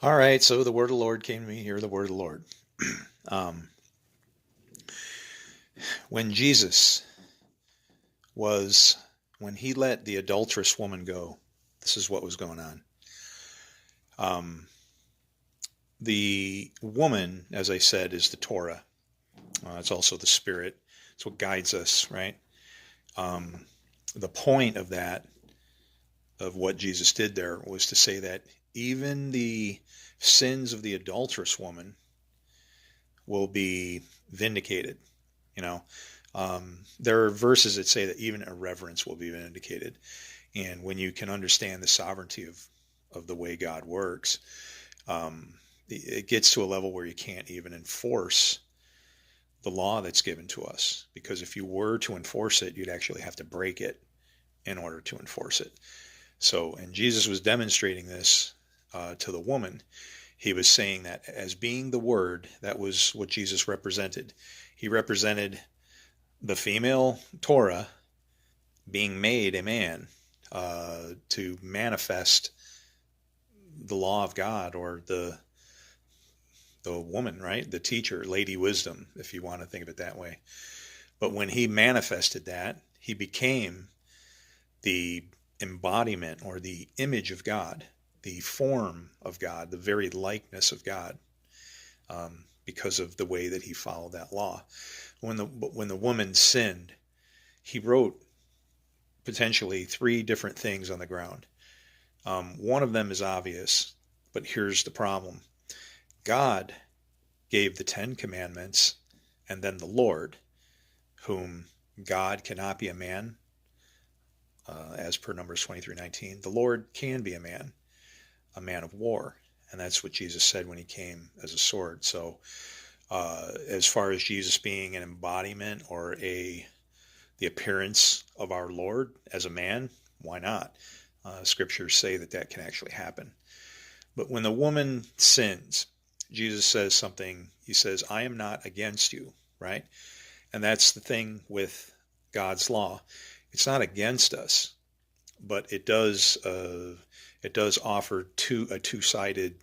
All right, so the word of the Lord came to me. Hear the word of the Lord. Um, when Jesus was, when he let the adulterous woman go, this is what was going on. Um, the woman, as I said, is the Torah. It's also the Spirit. It's what guides us, right? Um, the point of that, of what Jesus did there, was to say that even the sins of the adulterous woman will be vindicated. You know, there are verses that say that even irreverence will be vindicated. And when you can understand the sovereignty of the way God works, it gets to a level where you can't even enforce the law that's given to us. Because if you were to enforce it, you'd actually have to break it in order to enforce it. So, and Jesus was demonstrating this to the woman. He was saying that as being the Word, that was what Jesus represented. He represented the female Torah being made a man to manifest the law of God, or the woman, right? The teacher, Lady Wisdom, if you want to think of it that way. But when he manifested that, he became the embodiment or the image of God, the form of God, the very likeness of God, because of the way that he followed that law. When the woman sinned, he wrote potentially three different things on the ground. One of them is obvious, but here's the problem. God gave the Ten Commandments, and then the Lord, whom God cannot be a man, as per Numbers 23:19. The Lord can be a man of war, and that's what Jesus said when he came as a sword. So, as far as Jesus being an embodiment or the appearance of our Lord as a man, why not? Scriptures say that that can actually happen. But when the woman sins, Jesus says something. He says, I am not against you, right? And that's the thing with God's law. It's not against us, but it does offer a two-sided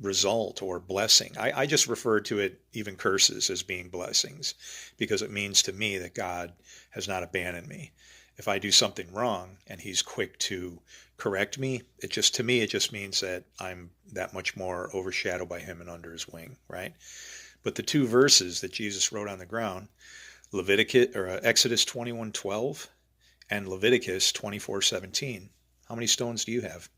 result or blessing. I just refer to it, even curses, as being blessings, because it means to me that God has not abandoned me. If I do something wrong and he's quick to correct me, to me it just means that I'm that much more overshadowed by him and under his wing, right? But the two verses that Jesus wrote on the ground, Exodus 21:12 and Leviticus 24:17. How many stones do you have?